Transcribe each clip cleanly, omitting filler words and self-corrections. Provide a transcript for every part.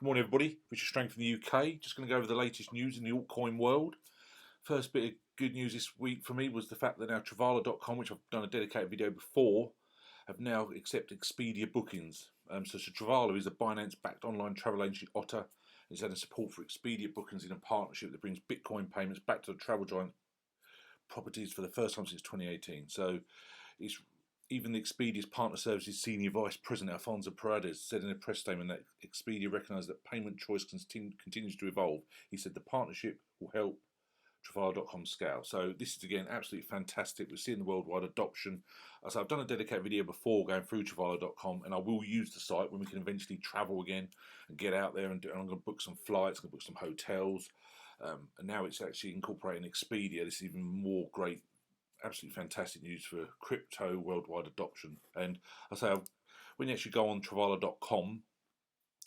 Good morning, everybody. Which is STRANG from the UK. Just going to go over the latest news in the altcoin world. First bit of good news this week for me was the fact that now Travala.com, which I've done a dedicated video before, have now accepted Expedia bookings. So Travala is a Binance-backed online travel agency otter. It's had a support for Expedia bookings in a partnership that brings Bitcoin payments back to the travel giant properties for the first time since 2018. So it's even the Expedia's partner services senior vice president Alfonso Paredes said in a press statement that Expedia recognised that payment choice continues to evolve. He said the partnership will help Travala.com scale. So this is again absolutely fantastic. We're seeing the worldwide adoption. As I've done a dedicated video before going through Travala.com, and I will use the site when we can eventually travel again and get out there and I'm going to book some flights, I'm going to book some hotels, and now it's actually incorporating Expedia. This is even more great. Absolutely fantastic news for crypto worldwide adoption. And I say, when you actually go on Travala.com,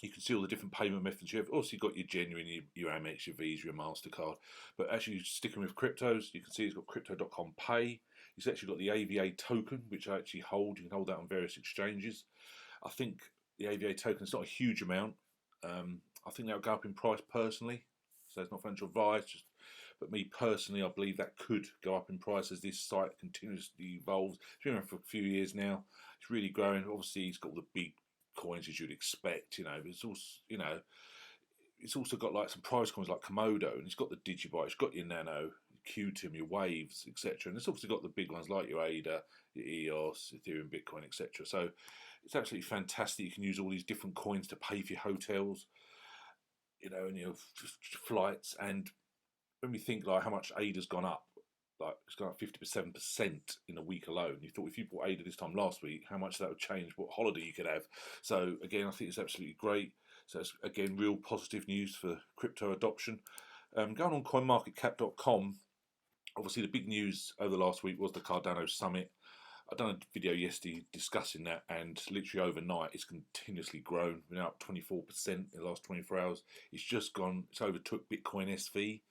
you can see all the different payment methods you have. Also, you've got your genuine, your Amex, your Visa, your MasterCard. But actually, sticking with cryptos, you can see it's got Crypto.com Pay. It's actually got the AVA token, which I actually hold. You can hold that on various exchanges. I think the AVA token is not a huge amount. I think that'll go up in price personally. So it's not financial advice, but me personally, I believe that could go up in price as this site continuously evolves. It's been around for a few years now. It's really growing. Obviously, it's got all the big coins as you'd expect, but it's also, it's also got like some prize coins like Komodo, and it's got the Digibyte, it's got your NANO, Qtum, your Waves, etc. And it's also got the big ones like your ADA, your EOS, Ethereum, Bitcoin, etc. So it's absolutely fantastic. You can use all these different coins to pay for your hotels, and your flights. And when we think like how much ADA's gone up, like it's gone up 57% in a week alone. You thought if you bought ADA this time last week, how much that would change, what holiday you could have. So again, I think it's absolutely great. So it's again real positive news for crypto adoption. Going on CoinMarketCap.com, obviously the big news over the last week was the Cardano summit. I've done a video yesterday discussing that, and literally overnight it's continuously grown. We're now up 24% in the last 24 hours. It's just gone, it's overtook Bitcoin SV.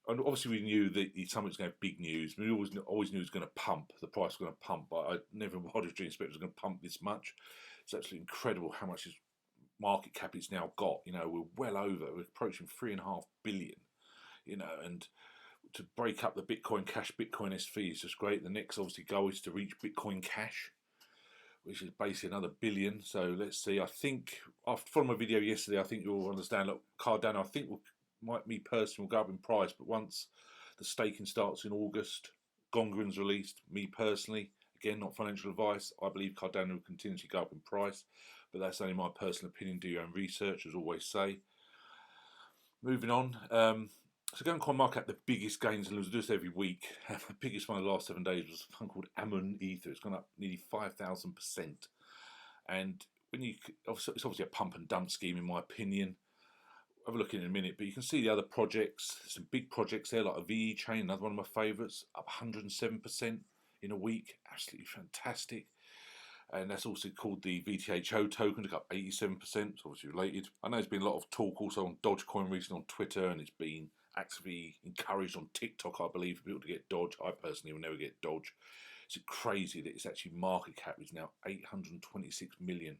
Obviously we knew that the summit was going to have big news. We always knew it was going to pump, the price was going to pump, but I never wanted to expect it was going to pump this much. It's absolutely incredible how much this market cap it's now got. We're approaching 3.5 billion, and to break up the Bitcoin Cash, Bitcoin SV is just great. The next obviously goal is to reach Bitcoin Cash, which is basically another billion. So let's see. I think from my video yesterday, I think you'll understand. Look, Cardano, I think me personally will go up in price, but once the staking starts in August, Gongren's released. Me personally, again, not financial advice, I believe Cardano will continue to go up in price, but that's only my personal opinion. Do your own research, as always say. Moving on. So go on CoinMarketCap, the biggest gains, and we'll do this every week. The biggest one of the last 7 days was a fund called Ammon Ether. It's gone up nearly 5,000%. And it's obviously a pump and dump scheme, in my opinion. I'll have a look in a minute, but you can see the other projects. There's some big projects there, like a VE chain, another one of my favourites, up 107% in a week. Absolutely fantastic. And that's also called the VTHO token, took up 87%, it's obviously related. I know there's been a lot of talk also on Dogecoin recently on Twitter, and it's been actively encouraged on TikTok, I believe, for people to get Doge. I personally will never get Doge. It's crazy that it's actually market cap is now 826 million.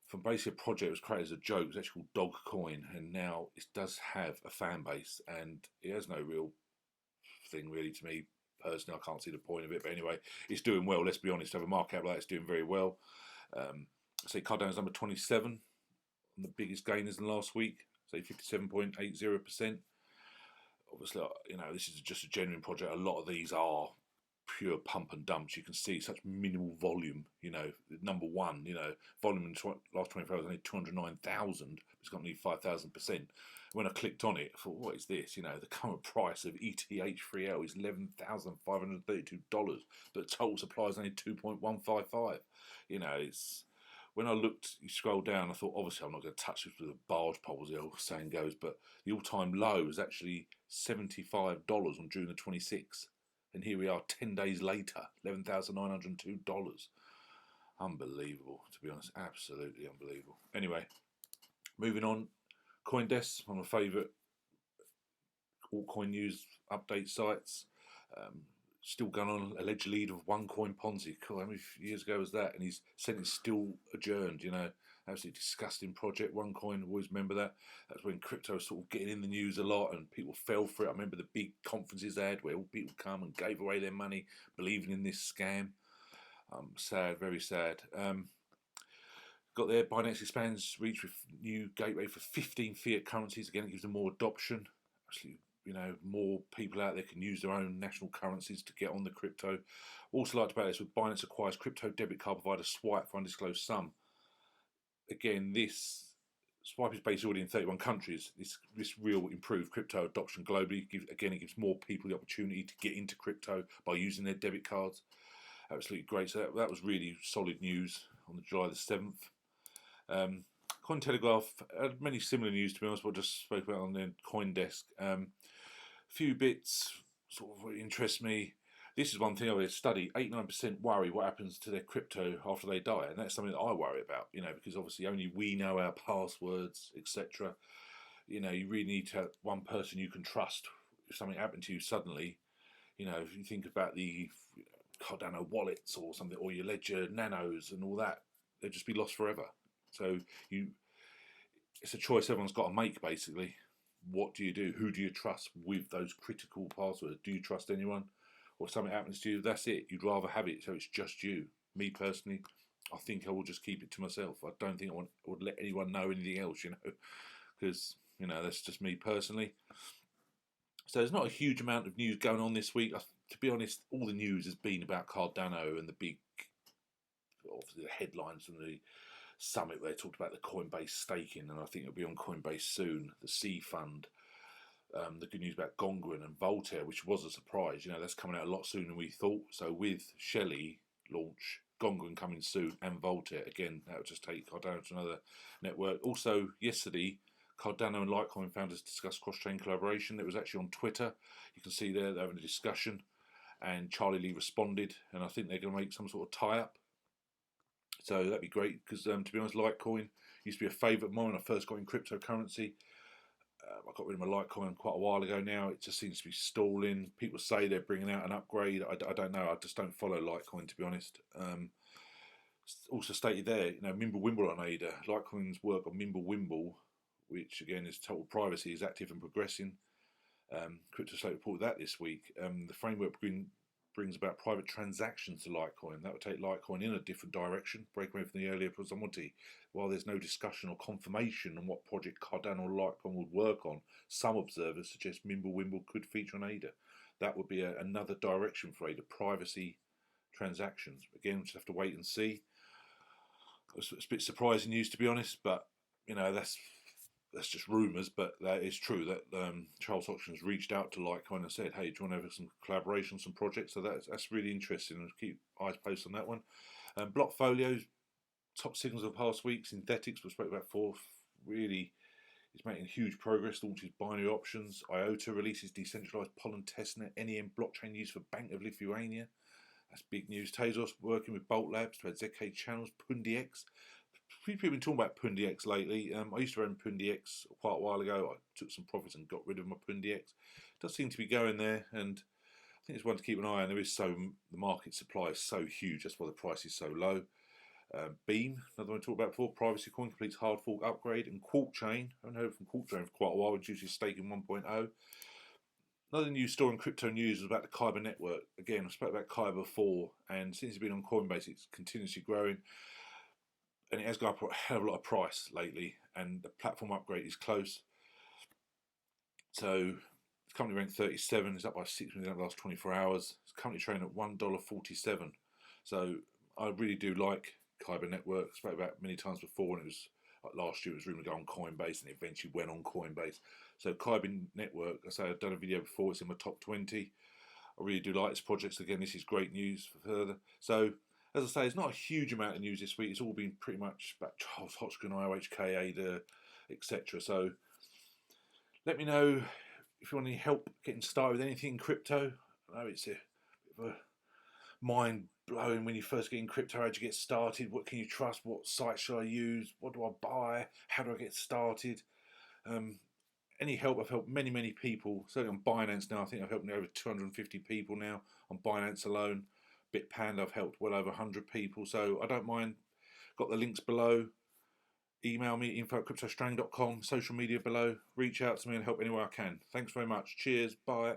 From basically a project that was created as a joke, it's actually called Dogecoin, and now it does have a fan base, and it has no real thing really to me. Personally, I can't see the point of it, but anyway, it's doing well. Let's be honest, to have a market cap like that, it's doing very well. I say Cardano's number 27 on the biggest gainers in last week, say 57.80%. Obviously, this is just a genuine project. A lot of these are pure pump and dumps. You can see such minimal volume. Number one, volume in the last 24 hours only 209,000. It's got nearly 5,000%. When I clicked on it, I thought, what is this? The current price of ETH3L is $11,532, but the total supply is only 2.155. It's when I looked, you scroll down, I thought, obviously I'm not going to touch this with a barge pole, as the old saying goes, but the all-time low is actually $75 on June the 26th. And here we are 10 days later, $11,902. Unbelievable, to be honest. Absolutely unbelievable. Anyway, moving on. CoinDesk, one of my favourite altcoin news update sites. still going on alleged lead of OneCoin Ponzi. Cool, how many years ago was that? And his sentence still adjourned. You know, absolutely disgusting project. OneCoin, always remember that. That's when crypto was sort of getting in the news a lot, and people fell for it. I remember the big conferences they had where all people come and gave away their money, believing in this scam. Sad, very sad. Got there, BINANCE expands reach with new gateway for 15 fiat currencies. Again, it gives them more adoption. Actually, you know, more people out there can use their own national currencies to get on the crypto. Also liked about this with Binance acquires crypto debit card provider Swipe for undisclosed sum. Again, this Swipe is based already in 31 countries. This real improved crypto adoption globally. It gives more people the opportunity to get into crypto by using their debit cards. Absolutely great. So that was really solid news on July the 7th. Cointelegraph had many similar news, to be honest, what I just spoke about on the CoinDesk. Few bits sort of interest me. This is one thing I would study. 89% worry what happens to their crypto after they die, and that's something that I worry about. You know, because obviously only we know our passwords, etc. You know, you really need to have one person you can trust. If something happened to you suddenly, you know, if you think about the Cardano wallets or something, or your ledger nanos and all that, they'd just be lost forever. So it's a choice everyone's got to make, basically. What do you do? Who do you trust with those critical passwords? Do you trust anyone? Or if something happens to you, that's it. You'd rather have it so it's just you. Me personally, I think I will just keep it to myself. I don't think I would let anyone know anything else, you know, because, you know, that's just me personally. So there's not a huge amount of news going on this week. To be honest, all the news has been about Cardano and the big, obviously, the headlines from the summit where they talked about the Coinbase staking, and I think it'll be on Coinbase soon. The C Fund, the good news about Gongren and Voltaire, which was a surprise. You know, that's coming out a lot sooner than we thought. So with Shelley launch, Gongren coming soon, and Voltaire again, that will just take Cardano to another network. Also yesterday, Cardano and Litecoin founders discussed cross-chain collaboration. It was actually on Twitter. You can see there they're having a discussion, and Charlie Lee responded, and I think they're going to make some sort of tie-up. So that'd be great, because to be honest, Litecoin used to be a favourite of mine when I first got in cryptocurrency. I got rid of my Litecoin quite a while ago now. It just seems to be stalling. People say they're bringing out an upgrade. I don't know. I just don't follow Litecoin, to be honest. Also stated there, you know, Mimblewimble on ADA. Litecoin's work on Mimblewimble, which again is total privacy, is active and progressing. CryptoSlate reported that this week. The framework brings about private transactions to Litecoin. That would take Litecoin in a different direction, break away from the earlier prosperity. While there's no discussion or confirmation on what project Cardano or Litecoin would work on, some observers suggest Mimblewimble could feature on ADA. That would be another direction for ADA, privacy transactions. Again, we'll just have to wait and see. It's a bit surprising news, to be honest, but you know, that's just rumours, but that is true that Charles Hoskin's reached out to Litecoin and said, hey, do you want to have some collaboration, some projects? So that's really interesting, and keep eyes posted on that one. Blockfolios, top signals of the past week. Synthetics, we spoke about before, really is making huge progress, launches binary options. IOTA releases decentralized pollen testnet, NEM blockchain used for Bank of Lithuania. That's big news. Tezos working with Bolt Labs to add ZK channels. PundiX. Few people have been talking about PundiX lately. I used to own PundiX quite a while ago. I took some profits and got rid of my PundiX. It does seem to be going there, and I think it's one to keep an eye on. The market supply is so huge. That's why the price is so low. Beam, another one I talked about before. Privacy Coin completes hard fork upgrade, and QuarkChain. I haven't heard from QuarkChain for quite a while. Reduces stake in 1.0. Another news story in crypto news is about the Kyber network. Again, I spoke about Kyber before, and since it's been on Coinbase, it's continuously growing. And it has gone up a hell of a lot of price lately, and the platform upgrade is close. So it's currently ranked 37. It's up by 6 million in the last 24 hours. It's currently trading at $1.47. So I really do like Kyber network. I spoke about it many times before, and it was like last year. It was rumored to go on Coinbase, and it eventually went on Coinbase. So Kyber network. I say I've done a video before. It's in my top 20. I really do like this project. Again, this is great news for further. So, as I say, it's not a huge amount of news this week. It's all been pretty much about Charles Hoskin, IOHK, ADA, etc. So, let me know if you want any help getting started with anything in crypto. I know it's a bit of a mind blowing when you first get in crypto. How do you get started? What can you trust? What site should I use? What do I buy? How do I get started? any help. I've helped many people. Certainly on Binance now, I think I've helped over 250 people now on Binance alone. Bitpanda, I've helped well over 100 people. So I don't mind. Got the links below. Email me, info@cryptostrang.com. Social media below. Reach out to me and help any way I can. Thanks very much. Cheers. Bye.